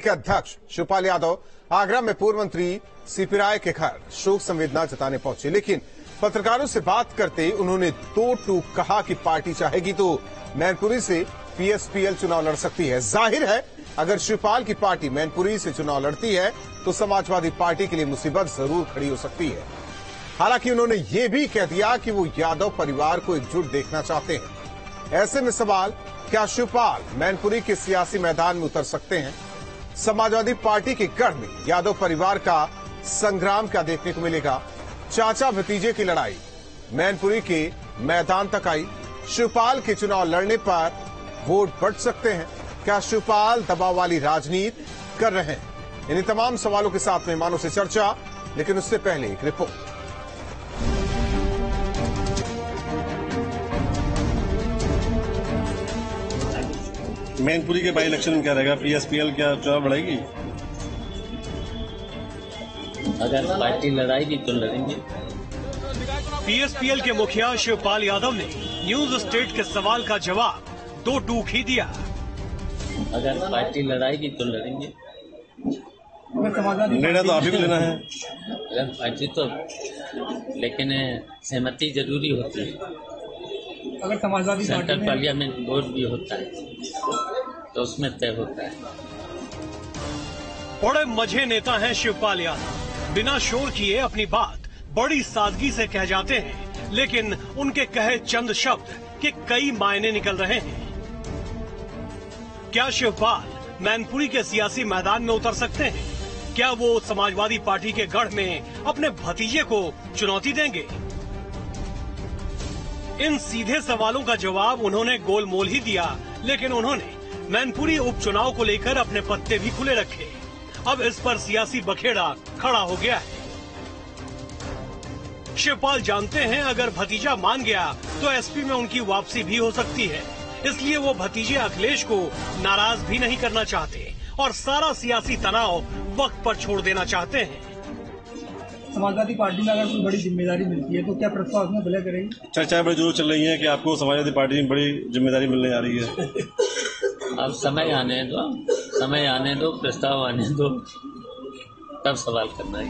के अध्यक्ष शिवपाल यादव आगरा में पूर्व मंत्री सीपी राय के घर शोक संवेदना जताने पहुंचे, लेकिन पत्रकारों से बात करते उन्होंने दो टूक कहा कि पार्टी चाहेगी तो मैनपुरी से पीएसपीएल चुनाव लड़ सकती है। जाहिर है अगर शिवपाल की पार्टी मैनपुरी से चुनाव लड़ती है तो समाजवादी पार्टी के लिए मुसीबत जरूर खड़ी हो सकती है। हालांकि उन्होंने ये भी कह दिया कि वो यादव परिवार को एकजुट देखना चाहते हैं। ऐसे में सवाल, क्या शिवपाल मैनपुरी के सियासी मैदान में उतर सकते हैं? समाजवादी पार्टी के गढ़ में यादव परिवार का संग्राम क्या देखने को मिलेगा? चाचा भतीजे की लड़ाई मैनपुरी के मैदान तक आई। शिवपाल के चुनाव लड़ने पर वोट बढ़ सकते हैं। क्या शिवपाल दबाव वाली राजनीति कर रहे हैं? इन्हीं तमाम सवालों के साथ मेहमानों से चर्चा, लेकिन उससे पहले एक रिपोर्ट। मैनपुरी के बाई इलेक्शन में क्या रहेगा? पीएसपीएल क्या चुनाव लड़ाएगी? अगर पार्टी लड़ाएगी तो लड़ेंगे। पीएसपीएल के मुखिया शिवपाल यादव ने न्यूज स्टेट के सवाल का जवाब दो टूक ही दिया। अगर पार्टी लड़ाएगी तो लड़ेंगे। निर्णय तो आप ही को लेना है। अगर पार्टी तो, लेकिन सहमति जरूरी होती है। अगर समाजवादी सेंट्रल पार्लियामेंट वोट भी होता है तो उसमें तय होता है। बड़े मझे नेता हैं शिवपाल यादव, बिना शोर किए अपनी बात बड़ी सादगी से कह जाते हैं, लेकिन उनके कहे चंद शब्द के कई मायने निकल रहे हैं। क्या शिवपाल मैनपुरी के सियासी मैदान में उतर सकते हैं? क्या वो समाजवादी पार्टी के गढ़ में अपने भतीजे को चुनौती देंगे? इन सीधे सवालों का जवाब उन्होंने गोलमोल ही दिया, लेकिन उन्होंने मैनपुरी उपचुनाव को लेकर अपने पत्ते भी खुले रखे। अब इस पर सियासी बखेड़ा खड़ा हो गया है। शिवपाल जानते हैं अगर भतीजा मान गया तो एसपी में उनकी वापसी भी हो सकती है, इसलिए वो भतीजे अखिलेश को नाराज भी नहीं करना चाहते और सारा सियासी तनाव वक्त पर छोड़ देना चाहते हैं। समाजवादी पार्टी में अगर कोई बड़ी जिम्मेदारी मिलती है तो क्या प्रस्ताव उसमें विलय करेंगे? चर्चाएं बड़ी जरूर चल रही हैं कि आपको समाजवादी पार्टी में बड़ी जिम्मेदारी मिलने जा रही है। अब समय आने दो, प्रस्ताव आने दो, तब सवाल करना है।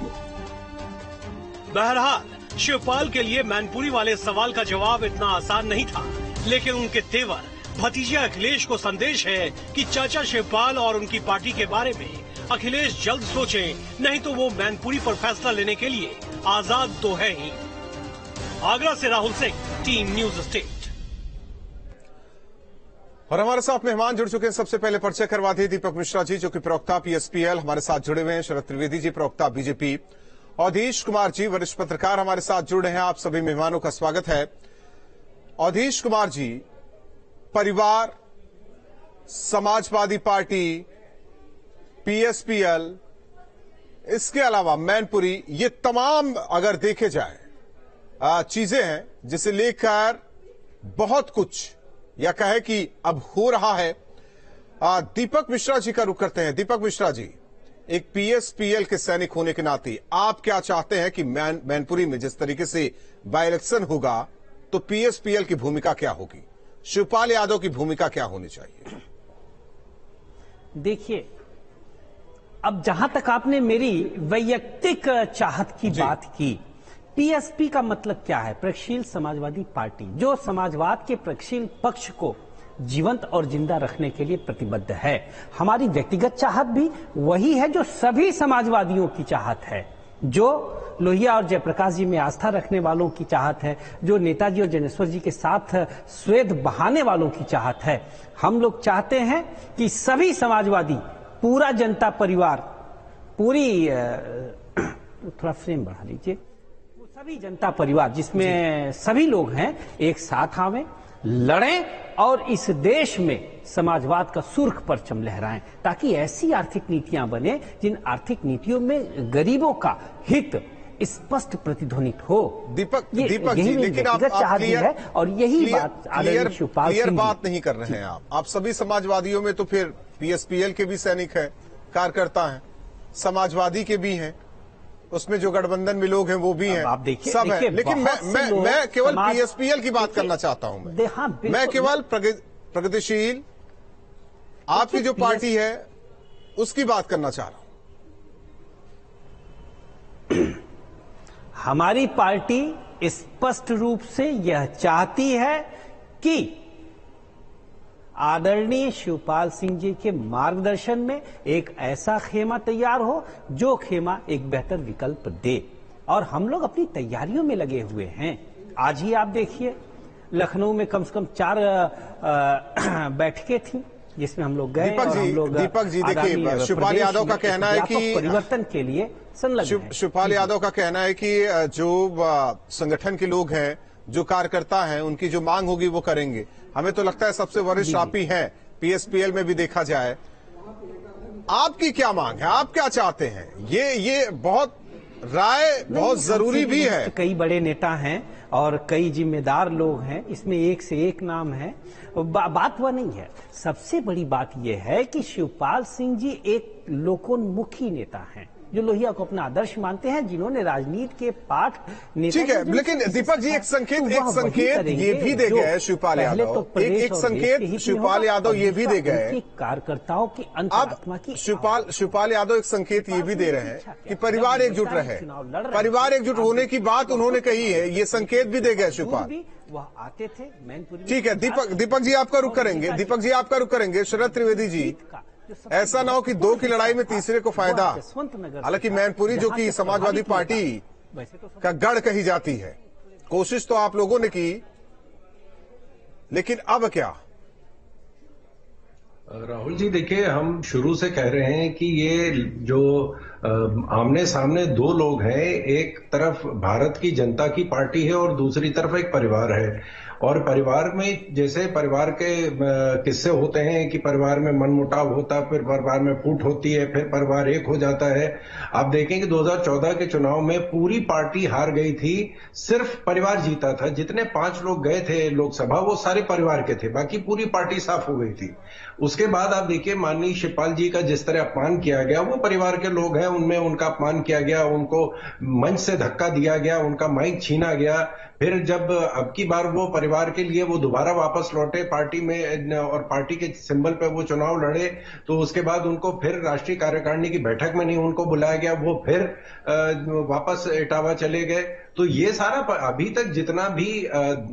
बहरहाल शिवपाल के लिए मैनपुरी वाले सवाल का जवाब इतना आसान नहीं था, लेकिन उनके तेवर भतीजे अखिलेश को संदेश है कि चाचा शिवपाल और उनकी पार्टी के बारे में अखिलेश जल्द सोचें, नहीं तो वो मैनपुरी पर फैसला लेने के लिए आजाद तो है ही। आगरा से Rahul Singh, team news state. और हमारे साथ मेहमान जुड़ चुके हैं। सबसे पहले परिचय करवा दिए दीपक मिश्रा जी, जो कि प्रवक्ता पीएसपीएल हमारे साथ जुड़े हुए हैं। शरद त्रिवेदी जी, प्रवक्ता बीजेपी। अवधेश कुमार जी, वरिष्ठ पत्रकार हमारे साथ जुड़ रहे हैं। आप सभी मेहमानों का स्वागत है। अवधेश कुमार जी, परिवार, समाजवादी पार्टी, पीएसपीएल, इसके अलावा मैनपुरी, ये तमाम अगर देखे जाए चीजें हैं जिसे लेकर बहुत कुछ या कहे कि अब हो रहा है। दीपक मिश्रा जी का रुख करते हैं। दीपक मिश्रा जी, एक पीएसपीएल के सैनिक होने के नाते आप क्या चाहते हैं कि मैनपुरी में जिस तरीके से बाय इलेक्शन होगा तो पीएसपीएल की भूमिका क्या होगी? शिवपाल यादव की भूमिका क्या होनी चाहिए? देखिए, अब जहां तक आपने मेरी वैयक्तिक चाहत की बात की, पीएसपी का मतलब क्या है? प्रगतिशील समाजवादी पार्टी, जो समाजवाद के प्रगतिशील पक्ष को जीवंत और जिंदा रखने के लिए प्रतिबद्ध है। हमारी व्यक्तिगत चाहत भी वही है जो सभी समाजवादियों की चाहत है, जो लोहिया और जयप्रकाश जी में आस्था रखने वालों की चाहत है, जो नेताजी और जनेश्वर जी के साथ स्वेद बहाने वालों की चाहत है। हम लोग चाहते हैं कि सभी समाजवादी, पूरा जनता परिवार, पूरी थोड़ा फ्रेम बढ़ा लीजिए, सभी जनता परिवार जिसमें सभी लोग हैं, एक साथ आवें, लड़ें और इस देश में समाजवाद का सुर्ख परचम लहराएं, ताकि ऐसी आर्थिक नीतियां बने जिन आर्थिक नीतियों में गरीबों का हित स्पष्ट प्रतिध्वनित हो। दीपक जी, लेकिन आप क्लियर है और यही बात क्लियर बात नहीं कर रहे हैं आप सभी समाजवादियों में तो फिर पीएसपीएल के भी सैनिक हैं, कार्यकर्ता हैं, समाजवादी के भी हैं, उसमें जो गठबंधन में लोग हैं वो भी हैं, आप देखिए, सब है। लेकिन मैं केवल पीएसपीएल की बात करना चाहता हूं। मैं केवल प्रगतिशील आपकी जो पार्टी है उसकी बात करना चाह रहा हूं। हमारी पार्टी स्पष्ट रूप से यह चाहती है कि आदरणीय शिवपाल सिंह जी के मार्गदर्शन में एक ऐसा खेमा तैयार हो जो खेमा एक बेहतर विकल्प दे, और हम लोग अपनी तैयारियों में लगे हुए हैं। आज ही आप देखिए लखनऊ में कम से कम 4 बैठकें थी जिसमें हम लोग गए। दीपक जी देखिए, शिवपाल यादव का कहना है कि परिवर्तन के लिए संलग्न है। शिवपाल यादव का कहना है कि जो संगठन के लोग हैं, जो कार्यकर्ता हैं, उनकी जो मांग होगी वो करेंगे। हमें तो लगता है सबसे वरिष्ठ आप ही हैं, पीएसपीएल में भी देखा जाए। आपकी क्या मांग है, आप क्या चाहते हैं? ये बहुत राय बहुत जरूरी भी है। कई बड़े नेता हैं और कई जिम्मेदार लोग हैं, इसमें एक से एक नाम है। बात वह नहीं है। सबसे बड़ी बात यह है कि शिवपाल सिंह जी एक लोकोन्मुखी नेता हैं, जो लोहिया को अपना आदर्श मानते हैं, जिन्होंने राजनीति के पाठ ठीक है, लेकिन दीपक जी एक संकेत ये भी दे गए शिवपाल यादव, एक संकेत शिवपाल यादव ये भी दे गए कार्यकर्ताओं की अंतरात्मा की। शिवपाल यादव एक संकेत ये भी दे रहे हैं कि परिवार एकजुट रहे, परिवार एकजुट होने की बात उन्होंने कही है, ये संकेत भी दे गए शिवपाल। वह आते थे मैनपुरी। ठीक है, दीपक जी आपका रुख करेंगे। शरद त्रिवेदी जी, ऐसा ना हो कि 2 की लड़ाई में तीसरे को फायदा। हालांकि मैनपुरी जो कि समाजवादी पार्टी का गढ़ कही जाती है, कोशिश तो आप लोगों ने की, लेकिन अब क्या? राहुल जी देखिए, हम शुरू से कह रहे हैं कि ये जो आमने सामने 2 लोग हैं, एक तरफ भारत की जनता की पार्टी है और दूसरी तरफ एक परिवार है। और परिवार में जैसे परिवार के किस्से होते हैं कि परिवार में मनमुटाव होता है, फिर परिवार में फूट होती है, फिर परिवार एक हो जाता है। आप देखें कि 2014 के चुनाव में पूरी पार्टी हार गई थी, सिर्फ परिवार जीता था। जितने 5 लोग गए थे लोकसभा, वो सारे परिवार के थे, बाकी पूरी पार्टी साफ हो गई थी। उसके बाद आप देखिए माननीय शिवपाल जी का जिस तरह अपमान किया गया, वो परिवार के लोग हैं, उनमें उनका अपमान किया गया, उनको मंच से धक्का दिया गया, उनका माइक छीना गया। फिर जब अब की बार वो परिवार के लिए वो दोबारा वापस लौटे पार्टी में और पार्टी के सिंबल पे वो चुनाव लड़े, तो उसके बाद उनको फिर राष्ट्रीय कार्यकारिणी की बैठक में नहीं उनको बुलाया गया, वो फिर वापस इटावा चले गए। तो ये सारा अभी तक जितना भी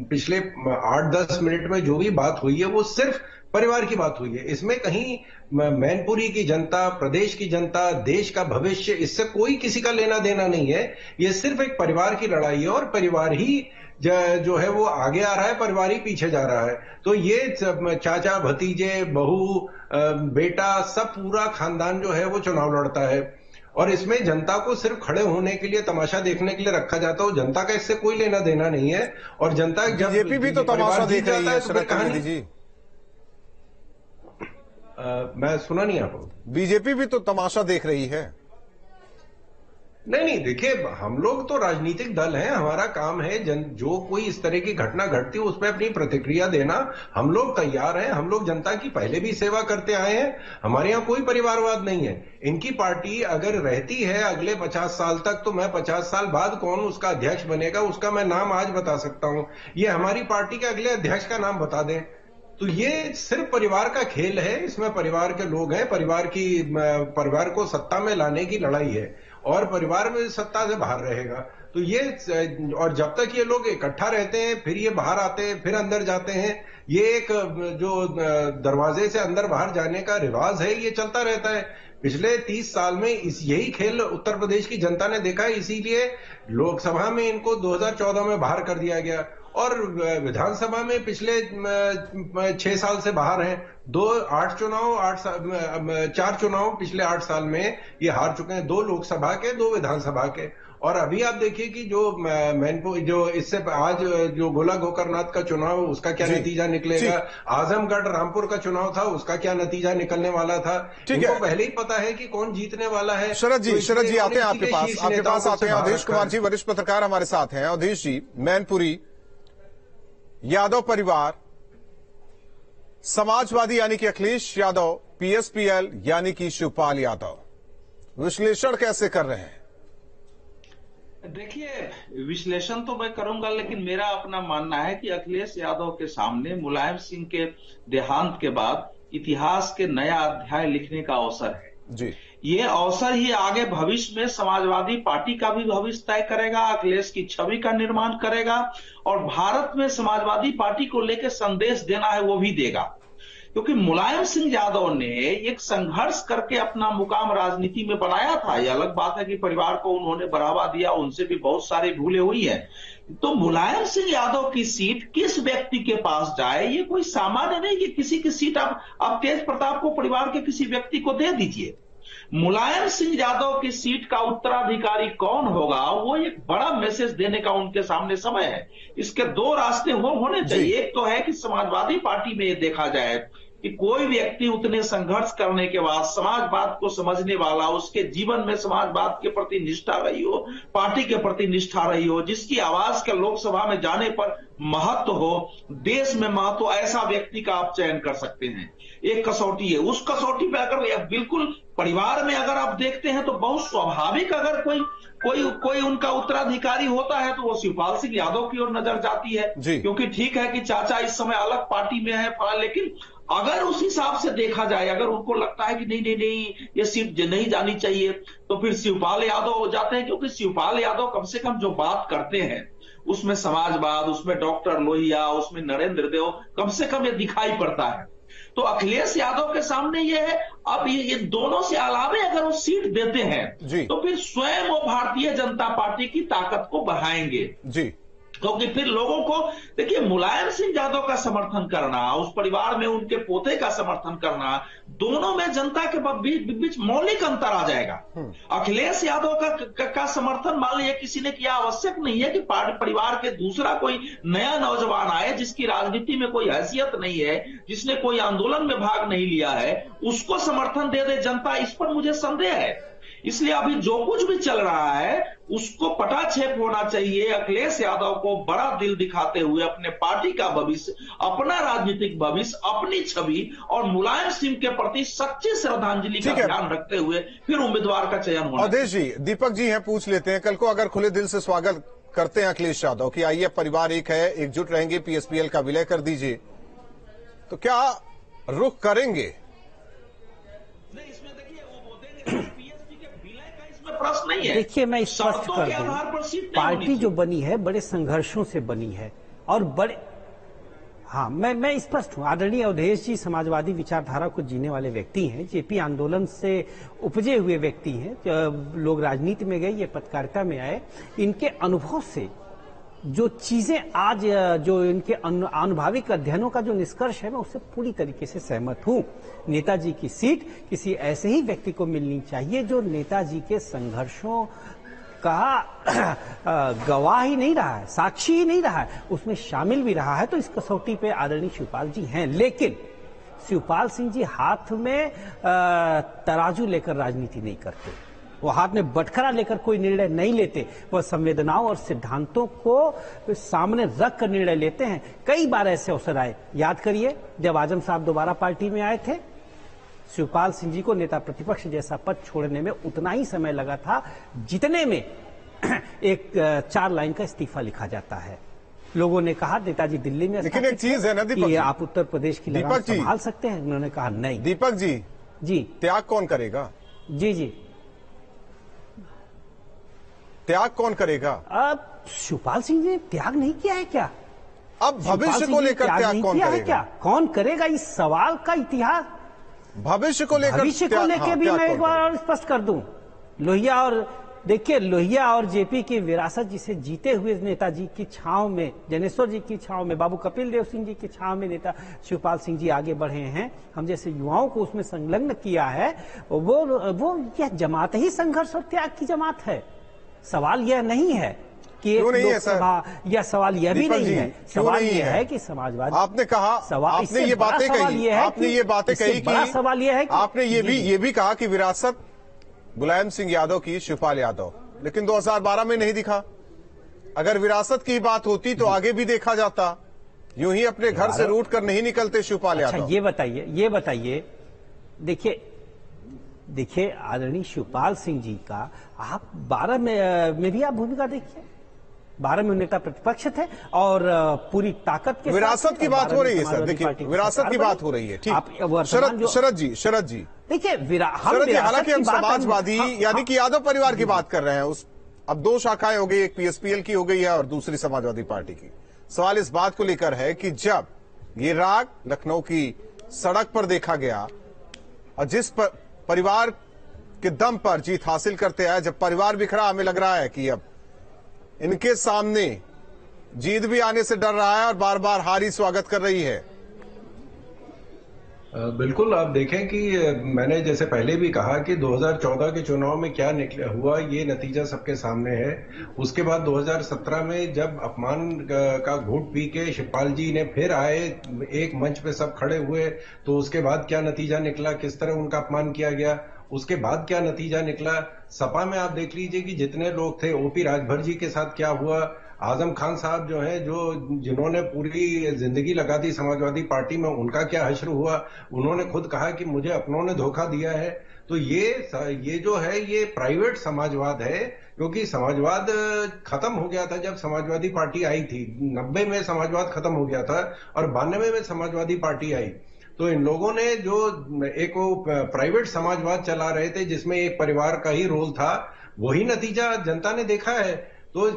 पिछले 8-10 मिनट में जो भी बात हुई है, वो सिर्फ परिवार की बात हुई है। इसमें कहीं मैनपुरी की जनता, प्रदेश की जनता, देश का भविष्य, इससे कोई किसी का लेना देना नहीं है। ये सिर्फ एक परिवार की लड़ाई है और परिवार ही जो है वो आगे आ रहा है, परिवार ही पीछे जा रहा है। तो ये चाचा, भतीजे, बहू, बेटा, सब पूरा खानदान जो है वो चुनाव लड़ता है। और इसमें जनता को सिर्फ खड़े होने के लिए, तमाशा देखने के लिए रखा जाता है। जनता का इससे कोई लेना देना नहीं है। और जनता जब बीजेपी भी तो तमाशा देख रही है शरद त्रिवेदी जी। मैं सुना नहीं आपको। बीजेपी भी तो तमाशा देख रही है। नहीं, देखिए हम लोग तो राजनीतिक दल हैं, हमारा काम है जो कोई इस तरह की घटना घटती है उस पर अपनी प्रतिक्रिया देना। हम लोग तैयार हैं, हम लोग जनता की पहले भी सेवा करते आए हैं। हमारे यहाँ कोई परिवारवाद नहीं है। इनकी पार्टी अगर रहती है अगले 50 साल तक, तो मैं 50 साल बाद कौन उसका अध्यक्ष बनेगा उसका मैं नाम आज बता सकता हूं। ये हमारी पार्टी के अगले अध्यक्ष का नाम बता दें। तो ये सिर्फ परिवार का खेल है, इसमें परिवार के लोग हैं, परिवार को सत्ता में लाने की लड़ाई है और परिवार में सत्ता से बाहर रहेगा। तो ये, और जब तक ये लोग इकट्ठा रहते हैं, फिर ये बाहर आते हैं, फिर अंदर जाते हैं, ये एक जो दरवाजे से अंदर बाहर जाने का रिवाज है, ये चलता रहता है। पिछले 30 साल में यही खेल उत्तर प्रदेश की जनता ने देखा है, इसीलिए लोकसभा में इनको 2014 में बाहर कर दिया गया और विधानसभा में पिछले 6 साल से बाहर हैं। 4 चुनाव पिछले 8 साल में ये हार चुके हैं, 2 लोकसभा के, 2 विधानसभा के। और अभी आप देखिए कि जो इससे आज जो गोला गोकरनाथ का चुनाव, उसका क्या नतीजा निकलेगा। आजमगढ़ रामपुर का चुनाव था, उसका क्या नतीजा निकलने वाला था। इनको पहले ही पता है कि कौन जीतने वाला है। शरद जी आते हैं आपके पास आते हैं। अवधेश कुमार जी वरिष्ठ पत्रकार हमारे साथ हैं। अवधेश जी, मैनपुरी, यादव परिवार, समाजवादी यानी कि अखिलेश यादव, पीएसपीएल यानी कि शिवपाल यादव, विश्लेषण कैसे कर रहे हैं? देखिए, विश्लेषण तो मैं करूंगा, लेकिन मेरा अपना मानना है कि अखिलेश यादव के सामने मुलायम सिंह के देहांत के बाद इतिहास के नया अध्याय लिखने का अवसर है। जी, ये अवसर ही आगे भविष्य में समाजवादी पार्टी का भी भविष्य तय करेगा, अखिलेश की छवि का निर्माण करेगा और भारत में समाजवादी पार्टी को लेकर संदेश देना है वो भी देगा। क्योंकि मुलायम सिंह यादव ने एक संघर्ष करके अपना मुकाम राजनीति में बनाया था। यह अलग बात है कि परिवार को उन्होंने बढ़ावा दिया, उनसे भी बहुत सारी भूलें हुई है। तो मुलायम सिंह यादव की सीट किस व्यक्ति के पास जाए, ये कोई सामान्य नहीं कि किसी की सीट आप तेज प्रताप को परिवार के किसी व्यक्ति को दे दीजिए। मुलायम सिंह यादव की सीट का उत्तराधिकारी कौन होगा, वो एक बड़ा मैसेज देने का उनके सामने समय है। इसके दो रास्ते होने चाहिए। एक तो है कि समाजवादी पार्टी में ये देखा जाए कि कोई व्यक्ति उतने संघर्ष करने के बाद समाजवाद को समझने वाला, उसके जीवन में समाजवाद के प्रति निष्ठा रही हो, पार्टी के प्रति निष्ठा रही हो, जिसकी आवाज के लोकसभा में जाने पर महत्व हो, देश में महत्व हो, ऐसा व्यक्ति का आप चयन कर सकते हैं। एक कसौटी है। उस कसौटी पे अगर बिल्कुल परिवार में अगर आप देखते हैं तो बहुत स्वाभाविक अगर कोई उनका उत्तराधिकारी होता है तो वो शिवपाल सिंह यादव की ओर नजर जाती है। क्योंकि ठीक है कि चाचा इस समय अलग पार्टी में है, लेकिन अगर उस हिसाब से देखा जाए, अगर उनको लगता है कि नहीं ये सीट नहीं जानी चाहिए, तो फिर शिवपाल यादव हो जाते हैं। क्योंकि शिवपाल यादव कम से कम जो बात करते हैं उसमें समाजवाद, उसमें डॉक्टर लोहिया, उसमें नरेंद्र देव, कम से कम ये दिखाई पड़ता है। तो अखिलेश यादव के सामने ये है, अब ये दोनों से अलावे अगर वो सीट देते हैं तो फिर स्वयं वो भारतीय जनता पार्टी की ताकत को बढ़ाएंगे। जी, क्योंकि फिर लोगों को देखिए, मुलायम सिंह यादव का समर्थन करना, उस परिवार में उनके पोते का समर्थन करना, दोनों में जनता के बीच मौलिक अंतर आ जाएगा। अखिलेश यादव का समर्थन मान लीजिए किसी ने किया, आवश्यक नहीं है कि परिवार के दूसरा कोई नया नौजवान आए जिसकी राजनीति में कोई हैसियत नहीं है, जिसने कोई आंदोलन में भाग नहीं लिया है, उसको समर्थन दे दे जनता, इस पर मुझे संदेह है। इसलिए अभी जो कुछ भी चल रहा है उसको पटाक्षेप होना चाहिए। अखिलेश यादव को बड़ा दिल दिखाते हुए अपने पार्टी का भविष्य, अपना राजनीतिक भविष्य, अपनी छवि और मुलायम सिंह के प्रति सच्ची श्रद्धांजलि का ध्यान रखते हुए फिर उम्मीदवार का चयन होना। अवधेश जी, दीपक जी हैं, पूछ लेते हैं। कल को अगर खुले दिल से स्वागत करते हैं अखिलेश यादव कि आइए परिवार एक है, एकजुट रहेंगे, पीएसपीएल का विलय कर दीजिए, तो क्या रुख करेंगे? प्रश्न नहीं है। देखिए, मैं स्पष्ट कर दूं, पार्टी जो बनी है बड़े संघर्षों से बनी है और बड़े, हाँ, मैं स्पष्ट हूं। आदरणीय अवधेश जी समाजवादी विचारधारा को जीने वाले व्यक्ति हैं, जेपी आंदोलन से उपजे हुए व्यक्ति हैं। लोग राजनीति में गए, ये पत्रकारिता में आए, इनके अनुभव से जो चीजें आज, जो इनके आनुभाविक अध्ययनों का जो निष्कर्ष है, मैं उससे पूरी तरीके से सहमत हूं। नेताजी की सीट किसी ऐसे ही व्यक्ति को मिलनी चाहिए जो नेताजी के संघर्षों का गवाह ही नहीं रहा है, साक्षी ही नहीं रहा है, उसमें शामिल भी रहा है। तो इस कसौटी पे आदरणीय शिवपाल जी हैं, लेकिन शिवपाल सिंह जी हाथ में तराजू लेकर राजनीति नहीं करते, वो हाथ में बटखरा लेकर कोई निर्णय नहीं लेते, वह संवेदनाओं और सिद्धांतों को सामने रख कर निर्णय लेते हैं। कई बार ऐसे अवसर आए, याद करिए जब आजम साहब दोबारा पार्टी में आए थे, शिवपाल सिंह जी को नेता प्रतिपक्ष जैसा पद छोड़ने में उतना ही समय लगा था जितने में एक 4 लाइन का इस्तीफा लिखा जाता है। लोगों ने कहा नेताजी दिल्ली में, लेकिन एक चीज है ना दीपक जी, आप उत्तर प्रदेश की लगाम संभाल सकते हैं? उन्होंने कहा नहीं। दीपक जी, त्याग कौन करेगा? जी, त्याग कौन करेगा? अब शिवपाल सिंह जी ने त्याग नहीं किया है क्या? अब भविष्य को लेकर त्याग कौन करेगा? क्या कौन करेगा? इस सवाल का इतिहास भविष्य को लेकर भी मैं एक बार और स्पष्ट कर दूं। लोहिया और जेपी की विरासत जिसे जीते हुए नेताजी की छांव में, जनेश्वर जी की छांव में, बाबू कपिल देव सिंह जी की छांव में नेता शिवपाल सिंह जी आगे बढ़े हैं, हम जैसे युवाओं को उसमें संलग्न किया है, वो यह जमात ही संघर्ष और त्याग की जमात है। सवाल यह नहीं है कि लोकसभा, यह सवाल यह भी नहीं है। सवाल यह है कि समाजवाद, आपने कहा, आपने ये बातें कही, आपने ये बातें कही कि सवाल यह है कि आपने ये भी कहा कि विरासत मुलायम सिंह यादव की शिवपाल यादव, लेकिन 2012 में नहीं दिखा। अगर विरासत की बात होती तो आगे भी देखा जाता, यूं ही अपने घर से रूठ कर नहीं निकलते शिवपाल यादव। ये बताइए, देखिए आदरणीय शिवपाल सिंह जी का आप 12 में भी आप भूमिका देखिए, 12 में नेता प्रतिपक्ष थे और पूरी ताकत के विरासत की बात हो रही है सर, देखिए विरासत की बात हो रही है, ठीक। शरद जी देखिए हालांकि हम समाजवादी यानी कि यादव परिवार की बात कर रहे हैं, उस अब 2 शाखाएं हो गई, एक पीएसपीएल की हो गई है और दूसरी समाजवादी पार्टी की। सवाल इस बात को लेकर है कि जब ये राग लखनऊ की सड़क पर देखा गया और जिस परिवार के दम पर जीत हासिल करते आए, जब परिवार बिखरा, हमें लग रहा है कि अब इनके सामने जीत भी आने से डर रहा है और बार बार हार ही स्वागत कर रही है। बिल्कुल, आप देखें कि मैंने जैसे पहले भी कहा कि 2014 के चुनाव में क्या हुआ, ये नतीजा सबके सामने है। उसके बाद 2017 में जब अपमान का घूंट पी के शिवपाल जी ने फिर आए, एक मंच पे सब खड़े हुए, तो उसके बाद क्या नतीजा निकला, किस तरह उनका अपमान किया गया। उसके बाद क्या नतीजा निकला, सपा में आप देख लीजिए कि जितने लोग थे, ओपी राजभर जी के साथ क्या हुआ, आजम खान साहब जो है, जिन्होंने पूरी जिंदगी लगा दी समाजवादी पार्टी में, उनका क्या हश्र हुआ। उन्होंने खुद कहा कि मुझे अपनों ने धोखा दिया है। तो ये जो है ये प्राइवेट समाजवाद है, क्योंकि समाजवाद खत्म हो गया था जब समाजवादी पार्टी आई थी। 90 में समाजवाद खत्म हो गया था और 92 में समाजवादी पार्टी आई। तो इन लोगों ने जो एक प्राइवेट समाजवाद चला रहे थे जिसमें एक परिवार का ही रोल था, वही नतीजा जनता ने देखा है। तो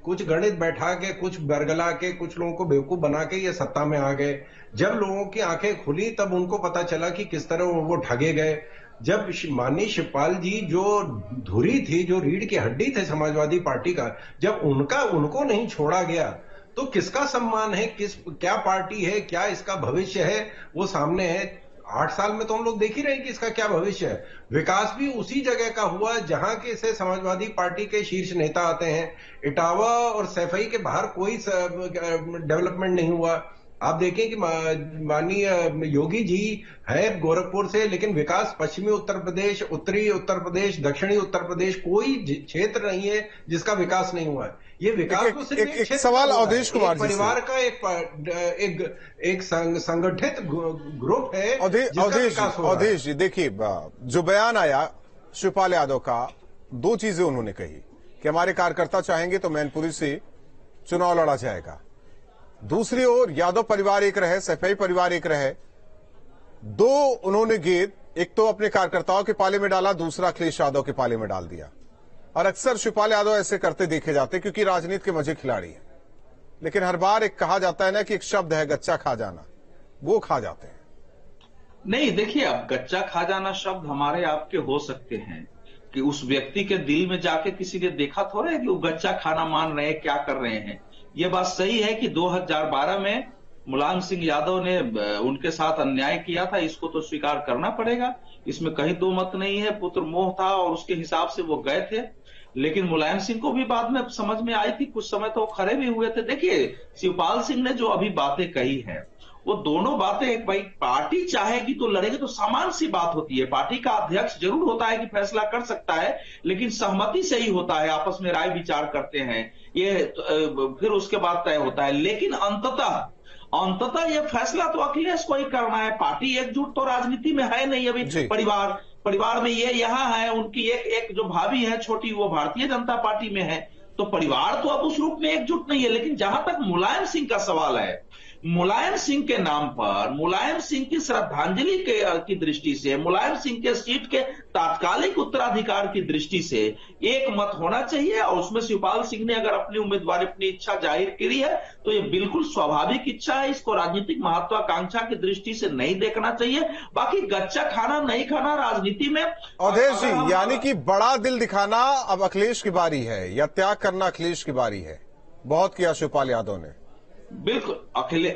कुछ गणित बैठा के, कुछ बरगला के, कुछ लोगों को बेवकूफ बना के ये सत्ता में आ गए। जब लोगों की आंखें खुली तब उनको पता चला कि किस तरह वो ठगे गए। जब माननीय शिवपाल जी जो धुरी थी, जो रीढ़ की हड्डी थे समाजवादी पार्टी का, जब उनको नहीं छोड़ा गया तो किसका सम्मान है, क्या पार्टी है, क्या इसका भविष्य है, वो सामने है। 8 साल में तो हम लोग देख ही रहे हैं कि इसका क्या भविष्य है। विकास भी उसी जगह का हुआ जहां के से समाजवादी पार्टी के शीर्ष नेता आते हैं। इटावा और सैफई के बाहर कोई डेवलपमेंट नहीं हुआ। आप देखें कि माननीय योगी जी है गोरखपुर से, लेकिन विकास पश्चिमी उत्तर प्रदेश, उत्तरी उत्तर प्रदेश, दक्षिणी उत्तर प्रदेश, कोई क्षेत्र नहीं है जिसका विकास नहीं हुआ है। ये विकास को सिर्फ एक सवाल अवधेश कुमार जी, परिवार का एक संगठित ग्रुप है। अवधेश जी, देखिए जो बयान आया शिवपाल यादव का, 2 चीजें उन्होंने कही कि हमारे कार्यकर्ता चाहेंगे तो मैनपुरी से चुनाव लड़ा जाएगा। दूसरी ओर यादव परिवार एक रहे, सैफई परिवार एक रहे। 2 उन्होंने गेंद एक तो अपने कार्यकर्ताओं के पाले में डाला, दूसरा अखिलेश यादव के पाले में डाल दिया। और अक्सर शिवपाल यादव ऐसे करते देखे जाते क्योंकि राजनीति के मजे खिलाड़ी हैं। लेकिन हर बार एक कहा जाता है ना कि एक शब्द है गच्चा खा जाना, वो खा जाते हैं। नहीं, देखिए, अब गच्चा खा जाना शब्द हमारे आपके हो सकते हैं कि उस व्यक्ति के दिल में जाके किसी ने देखा थोड़ा है कि वो गच्चा खाना मान रहे हैं, क्या कर रहे हैं। ये बात सही है कि 2012 में मुलायम सिंह यादव ने उनके साथ अन्याय किया था, इसको तो स्वीकार करना पड़ेगा, इसमें कहीं 2 मत नहीं है। पुत्र मोह था और उसके हिसाब से वो गए थे। लेकिन मुलायम सिंह को भी बाद में समझ में आई थी, कुछ समय तो वो खड़े भी हुए थे। देखिए, शिवपाल सिंह ने जो अभी बातें कही है, वो दोनों बातें, एक भाई पार्टी चाहेगी तो लड़ेगी, तो सामान्य सी बात होती है। पार्टी का अध्यक्ष जरूर होता है कि फैसला कर सकता है, लेकिन सहमति से ही होता है, आपस में राय विचार करते हैं, ये फिर उसके बाद तय होता है। लेकिन अंततः ये फैसला तो अखिलेश को ही करना है। पार्टी एकजुट तो राजनीति में है नहीं अभी। परिवार में ये यहाँ है, उनकी एक जो भाभी है छोटी, वो भारतीय जनता पार्टी में है, तो परिवार तो अब उस रूप में एकजुट नहीं है। लेकिन जहां तक मुलायम सिंह का सवाल है, मुलायम सिंह के नाम पर, मुलायम सिंह की श्रद्धांजलि की दृष्टि से, मुलायम सिंह के सीट के तात्कालिक उत्तराधिकार की दृष्टि से एक मत होना चाहिए। और उसमें शिवपाल सिंह ने अगर अपनी उम्मीदवारी, अपनी इच्छा जाहिर करी है तो ये बिल्कुल स्वाभाविक इच्छा है, इसको राजनीतिक महत्वाकांक्षा की दृष्टि से नहीं देखना चाहिए। बाकी गच्चा खाना नहीं खाना राजनीति में। अवधेश जी, यानी कि बड़ा दिल दिखाना अब अखिलेश की बारी है या त्याग करना अखिलेश की बारी है? बहुत किया शिवपाल यादव ने। बिल्कुल,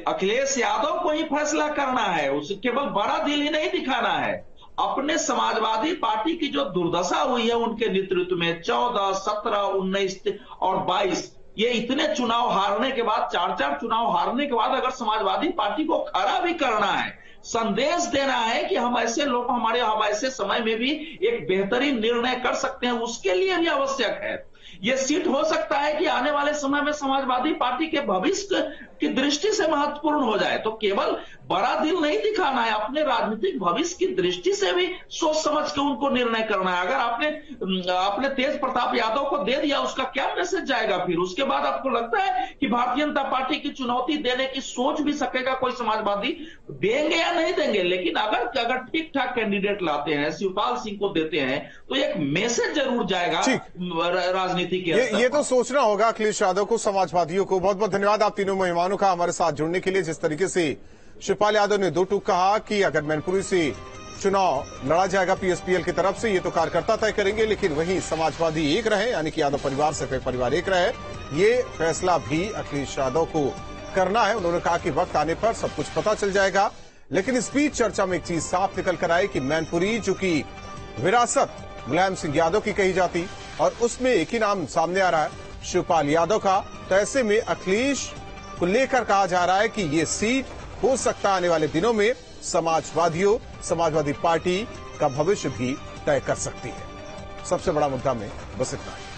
अखिलेश यादव को ही फैसला करना है, उसे केवल बड़ा दिल ही नहीं दिखाना है। अपने समाजवादी पार्टी की जो दुर्दशा हुई है उनके नेतृत्व में 14, 17, 19 और 22, ये इतने चुनाव हारने के बाद, 4 चुनाव हारने के बाद अगर समाजवादी पार्टी को खड़ा भी करना है, संदेश देना है कि हम ऐसे लोग, हम ऐसे समय में भी एक बेहतरीन निर्णय कर सकते हैं, उसके लिए भी आवश्यक है ये सीट हो सकता है कि आने वाले समय में समाजवादी पार्टी के भविष्य की दृष्टि से महत्वपूर्ण हो जाए। तो केवल बड़ा दिल नहीं दिखाना है, अपने राजनीतिक भविष्य की दृष्टि से भी सोच समझ के उनको निर्णय करना है। अगर आपने तेज प्रताप यादव को दे दिया, उसका क्या मैसेज जाएगा? फिर उसके बाद आपको लगता है कि भारतीय जनता पार्टी की चुनौती देने की सोच भी सकेगा कोई समाजवादी? देंगे या नहीं देंगे, लेकिन अगर ठीक ठाक कैंडिडेट लाते हैं, शिवपाल सिंह को देते हैं, तो एक मैसेज जरूर जाएगा राजनीति के। ये तो सोचना होगा अखिलेश यादव को, समाजवादियों को। बहुत बहुत धन्यवाद आप तीनों मेहमानों का हमारे साथ जुड़ने के लिए। जिस तरीके से शिवपाल यादव ने दो टूक कहा कि अगर मैनपुरी से चुनाव लड़ा जाएगा पीएसपीएल की तरफ से, ये तो कार्यकर्ता तय करेंगे, लेकिन वहीं समाजवादी एक रहे, यानी कि यादव परिवार से परिवार एक रहे, ये फैसला भी अखिलेश यादव को करना है। उन्होंने कहा कि वक्त आने पर सब कुछ पता चल जाएगा। लेकिन इस बीच चर्चा में एक चीज साफ निकल कर आई कि मैनपुरी चूंकि विरासत मुलायम सिंह यादव की कही जाती और उसमें एक ही नाम सामने आ रहा है, शिवपाल यादव का, तो ऐसे में अखिलेश को लेकर कहा जा रहा है कि ये सीट हो सकता है आने वाले दिनों में समाजवादी पार्टी का भविष्य भी तय कर सकती है। सबसे बड़ा मुद्दा में बस इतना ही।